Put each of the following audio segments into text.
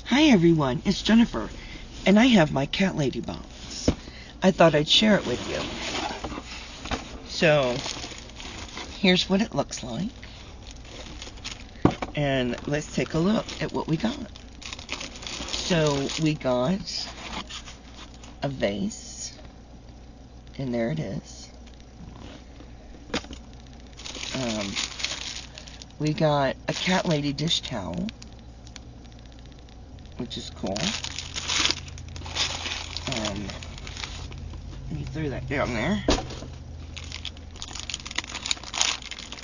Hi everyone, it's Jennifer, and I have my CatLady box. I thought I'd share it with you. So, here's what it looks like. And let's take a look at what we got. So, we got a vase, and there it is. We got a CatLady dish towel, which is cool. Let me throw that down there.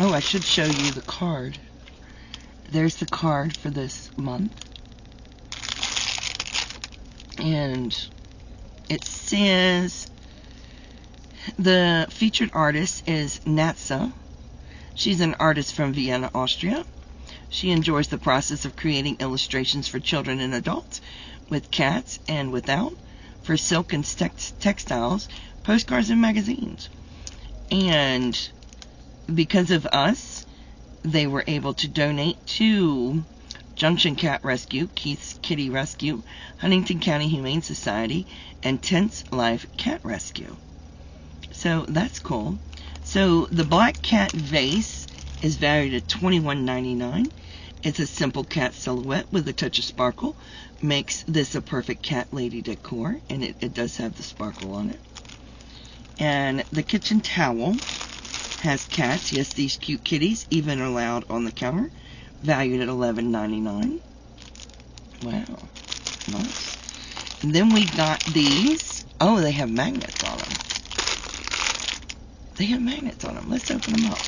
Oh, I should show you the card. There's the card for this month. And it says the featured artist is Natsa. She's an artist from Vienna, Austria. She enjoys the process of creating illustrations for children and adults with cats and without, for silk and textiles, postcards, and magazines. And because of us, they were able to donate to Junction Cat Rescue, Keith's Kitty Rescue, Huntington County Humane Society, and Tent's Life Cat Rescue. So that's cool. So the black cat vase is valued at $21.99. It's a simple cat silhouette with a touch of sparkle. Makes this a perfect CatLady decor, and it does have the sparkle on it. And the kitchen towel has cats. Yes, these cute kitties even allowed on the counter. Valued at $11.99. Wow, nice. And then we got these. Oh, they have magnets on them. They have magnets on them. Let's open them up,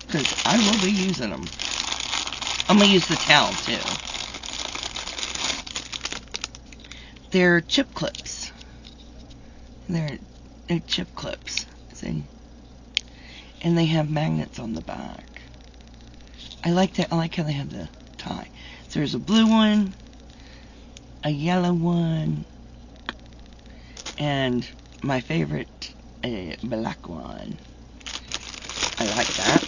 because I will be using them. I'm going to use the towel too. They're chip clips. They're chip clips. See? And they have magnets on the back. I like that. I like how they have the tie. So there's a blue one, a yellow one, and my favorite, a black one. I like that.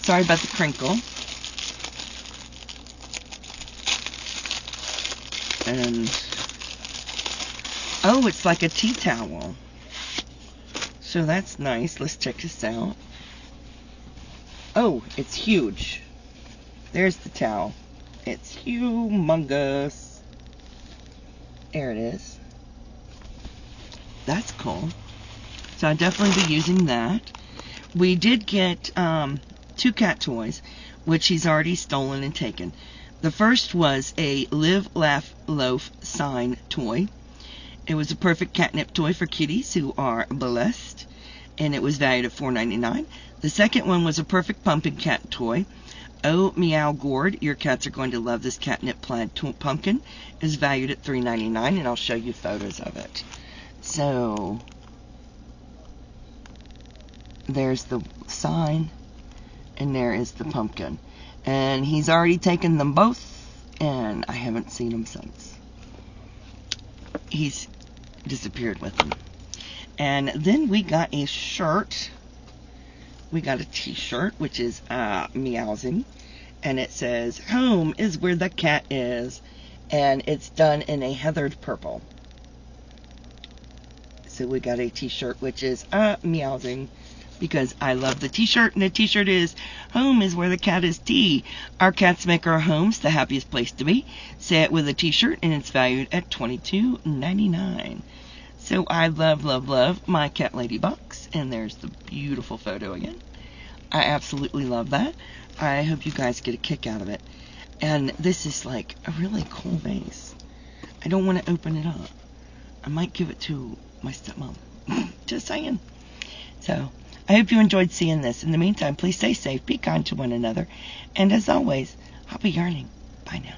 Sorry about the crinkle. And oh, it's like a tea towel. So that's nice. Let's check this out. Oh, it's huge. There's the towel. It's humongous. There it is. That's cool. So I'll definitely be using that. We did get 2 cat toys, which he's already stolen and taken. The first was a Live, Laugh, Loaf sign toy. It was a perfect catnip toy for kitties who are blessed, and it was valued at $4.99. The second one was a perfect pumpkin cat toy. Oh, meow gourd, your cats are going to love this catnip plaid pumpkin. It is valued at $3.99, and I'll show you photos of it. So there's the sign, and there is the pumpkin. And he's already taken them both, and I haven't seen him since. He's disappeared with them. And then we got a shirt. We got a t-shirt, which is meowsing. And it says, "Home is where the cat is." And it's done in a heathered purple. So we got a t-shirt, which is meowsing, because I love the t-shirt. And the t-shirt is, "Home is where the cat is tea. Our cats make our homes the happiest place to be." Say it with a t-shirt, and it's valued at $22.99. So I love, love, love my CatLady box. And there's the beautiful photo again. I absolutely love that. I hope you guys get a kick out of it. And this is like a really cool vase. I don't want to open it up. I might give it to my stepmom. Just saying. So I hope you enjoyed seeing this. In the meantime, please stay safe, be kind to one another, and as always, happy yarning. Bye now.